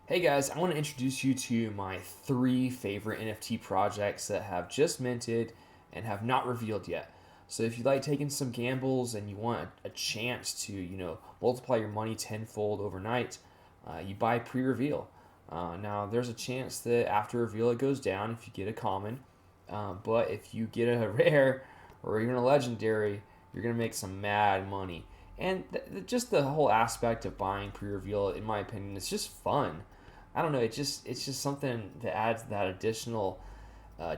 Hey guys, I want to introduce you to my three favorite NFT projects that have just minted and have not revealed yet. So if you like taking some gambles and you want a chance to, multiply your money tenfold overnight, you buy pre-reveal. Now there's a chance that after reveal it goes down if you get a common, but if you get a rare or even a legendary, you're gonna make some mad money. And just the whole aspect of buying pre-reveal, in my opinion, is just fun. I don't know. It's just something that adds that additional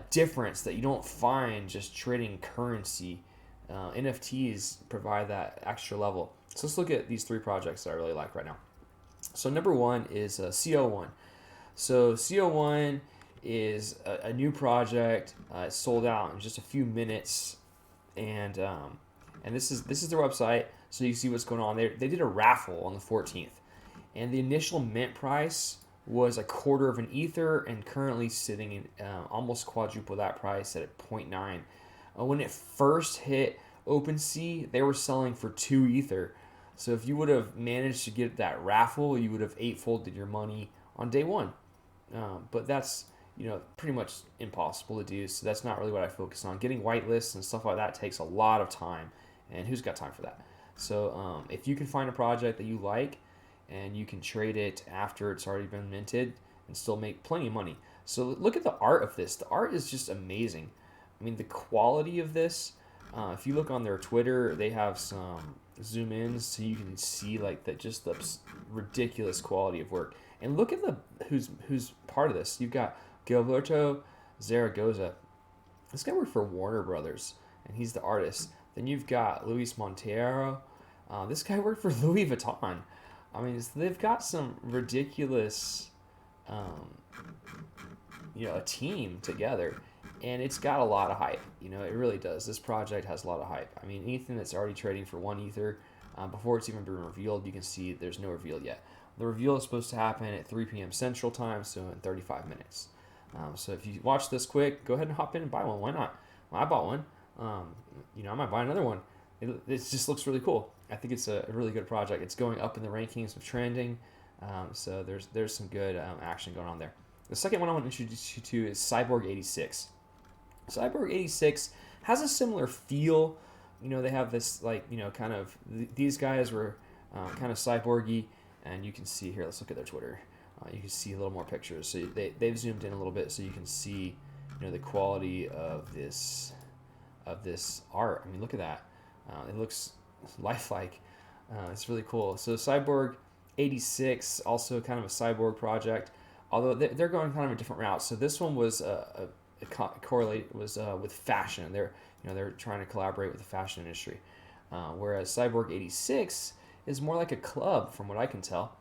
difference that you don't find just trading currency. NFTs provide that extra level. So let's look at these three projects that I really like right now. So number one is CO1. So CO1 is a new project. It's sold out in just a few minutes, and this is their website. So you see what's going on. They did a raffle on the 14th, and the initial mint price was a quarter of an ether, and currently sitting in almost quadruple that price at 0.9. When it first hit Opensea, they were selling for 2 ether. So if you would have managed to get that raffle, you would have eightfolded your money on day one. But that's pretty much impossible to do. So that's not really what I focus on. Getting whitelists and stuff like that takes a lot of time, and who's got time for that? So if you can find a project that you like and you can trade it after it's already been minted and still make plenty of money. So look at the art of this. The art is just amazing. I mean, the quality of this. If you look on their Twitter, they have some zoom ins so you can see like the ridiculous quality of work. And look at the who's part of this. You've got Gilberto Zaragoza. This guy worked for Warner Brothers, and he's the artist. Then you've got Luis Montero. This guy worked for Louis Vuitton. I mean, they've got some ridiculous, um, a team together, and it's got a lot of hype. It really does. This project has a lot of hype. I mean, anything that's already trading for 1 ether, before it's even been revealed, you can see there's no reveal yet. The reveal is supposed to happen at 3 p.m. Central Time, so in 35 minutes. So if you watch this quick, go ahead and hop in and buy one. Why not? Well, I bought one. I might buy another one. It just looks really cool. I think it's a really good project. It's going up in the rankings of trending, so there's some good action going on there. The second one I want to introduce you to is Cyborg 86. Cyborg 86 has a similar feel. They have this kind of these guys were kind of cyborgy, and you can see here. Let's look at their Twitter. You can see a little more pictures. So they've zoomed in a little bit, so you can see the quality of this art. I mean, look at that. It looks lifelike. It's really cool. So Cyborg 86, also kind of a cyborg project, although they're going kind of a different route. So this one was correlate was with fashion. They're trying to collaborate with the fashion industry, whereas Cyborg 86 is more like a club, from what I can tell.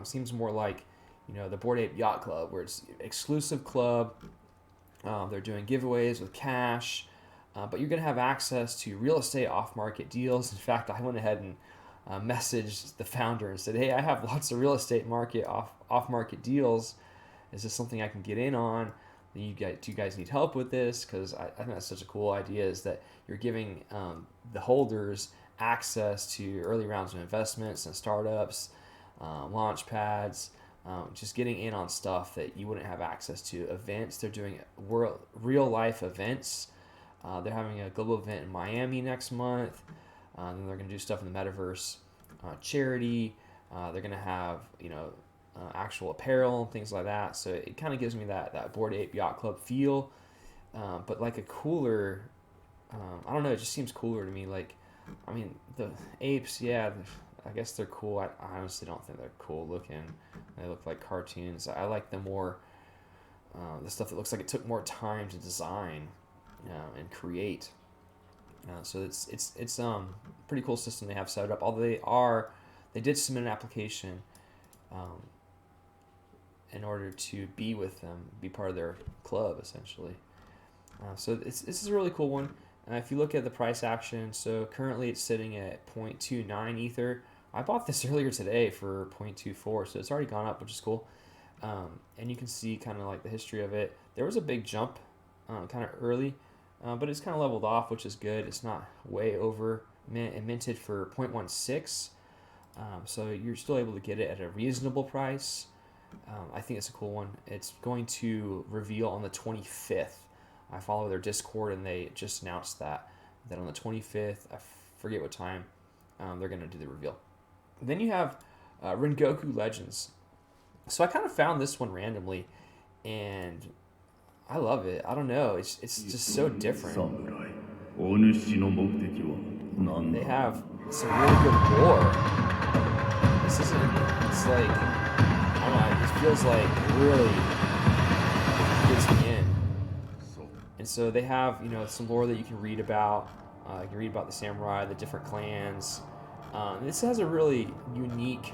Seems more like the Bored Ape Yacht Club, where it's exclusive club. They're doing giveaways with cash. But you're going to have access to real estate off-market deals. In fact, I went ahead and messaged the founder and said, "Hey, I have lots of real estate market off-market deals. Is this something I can get in on? Do you guys need help with this? Because I think that's such a cool idea. Is that you're giving the holders access to early rounds of investments and startups, launch pads." Just getting in on stuff that you wouldn't have access to. Events, they're doing real life events. They're having a global event in Miami next month. Then they're going to do stuff in the metaverse, charity. They're going to have actual apparel and things like that. So it kind of gives me that Bored Ape Yacht Club feel, but like a cooler. I don't know. It just seems cooler to me. Like, I mean, the apes. Yeah, I guess they're cool. I honestly don't think they're cool looking. They look like cartoons. I like the more the stuff that looks like it took more time to design and create. So it's pretty cool system they have set up. Although they did submit an application um, in order to be with them, be part of their club essentially. So this is a really cool one. If you look at the price action, so currently it's sitting at 0.29 ether. I bought this earlier today for 0.24, so it's already gone up, which is cool. And you can see kind of like the history of it. There was a big jump kind of early, but it's kind of leveled off, which is good. It's not way over minted for 0.16, so you're still able to get it at a reasonable price. I think it's a cool one. It's going to reveal on the 25th. I follow their Discord, and they just announced that on the 25th, I forget what time, they're going to do the reveal. Then you have Rengoku Legends. So I kind of found this one randomly, and I love it. I don't know. It's just so different. They have some really good lore. This isn't. It's like, I don't know. It feels like it really gets me in. And so they have, some lore that you can read about. You can read about the samurai, the different clans. This has a really unique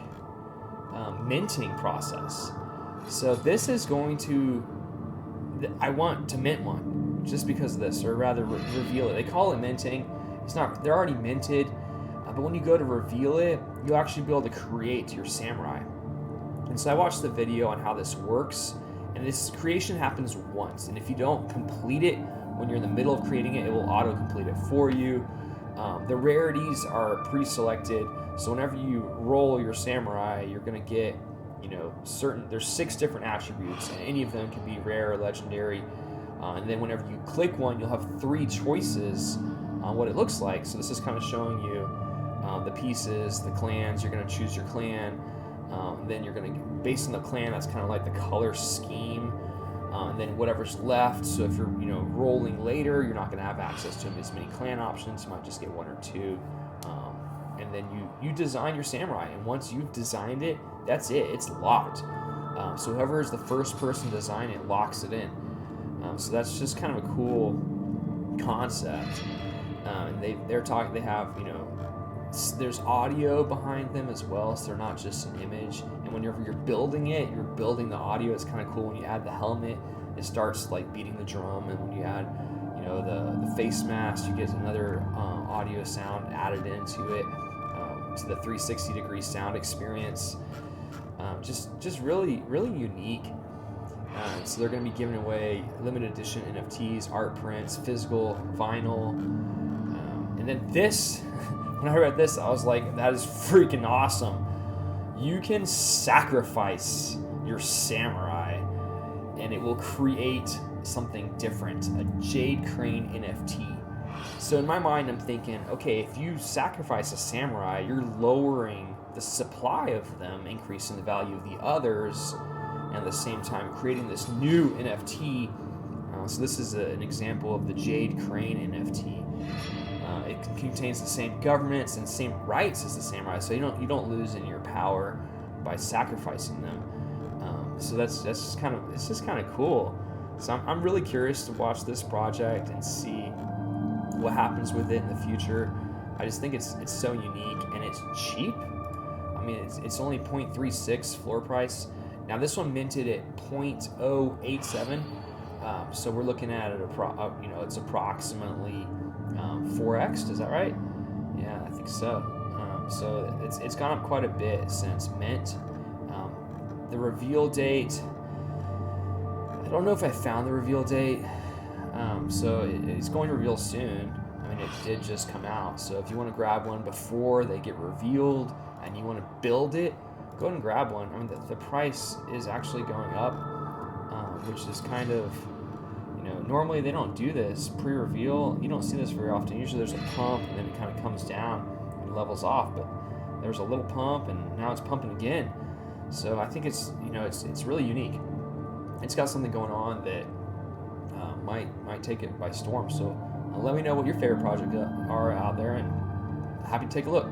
minting process. So this is going to, I want to mint one just because of this, or rather reveal it. They call it minting. It's not, they're already minted, but when you go to reveal it, you'll actually be able to create your samurai. And so I watched the video on how this works, and this creation happens once. And if you don't complete it when you're in the middle of creating it, it will auto-complete it for you. The rarities are pre-selected, so whenever you roll your samurai, you're going to get, there's 6 different attributes, and any of them can be rare or legendary. And then whenever you click one, you'll have 3 choices on what it looks like. So this is kind of showing you the pieces, the clans. You're going to choose your clan. Then you're going to, based on the clan, that's kind of like the color scheme. And then whatever's left. So if you're, rolling later, you're not going to have access to as many clan options. You might just get 1 or 2. And then you design your samurai. And once you've designed it, that's it. It's locked. So whoever is the first person to design it locks it in. So that's just kind of a cool concept. And they're talking. They have, there's audio behind them as well, so they're not just an image. And whenever you're building it, you're building the audio. It's kind of cool when you add the helmet, it starts like beating the drum, and when you add, the face mask, you get another audio sound added into it, to the 360-degree sound experience. Just really, really unique. So they're going to be giving away limited edition NFTs, art prints, physical, vinyl, and then this. When I read this, I was like, that is freaking awesome. You can sacrifice your samurai, and it will create something different, a Jade Crane NFT. So in my mind, I'm thinking, okay, if you sacrifice a samurai, you're lowering the supply of them, increasing the value of the others, and at the same time creating this new NFT. So this is an example of the Jade Crane NFT. It contains the same governments and same rights as the samurai, so you don't lose any of your power by sacrificing them. So that's just kind of cool. So I'm really curious to watch this project and see what happens with it in the future. I just think it's so unique, and it's cheap. I mean, it's only 0.36 floor price. Now this one minted at 0.087. So we're looking at it, it's approximately 4x. Is that right? Yeah, I think so. So it's gone up quite a bit since mint. The reveal date, I don't know if I found the reveal date. So it's going to reveal soon. I mean, it did just come out. So if you want to grab one before they get revealed and you want to build it, go ahead and grab one. I mean, the price is actually going up, which is kind of, normally they don't do this pre-reveal. You don't see this very often. Usually there's a pump, and then it kind of comes down and levels off. But there's a little pump, and now it's pumping again. So I think it's really unique. It's got something going on that might take it by storm. So let me know what your favorite projects are out there, and happy to take a look.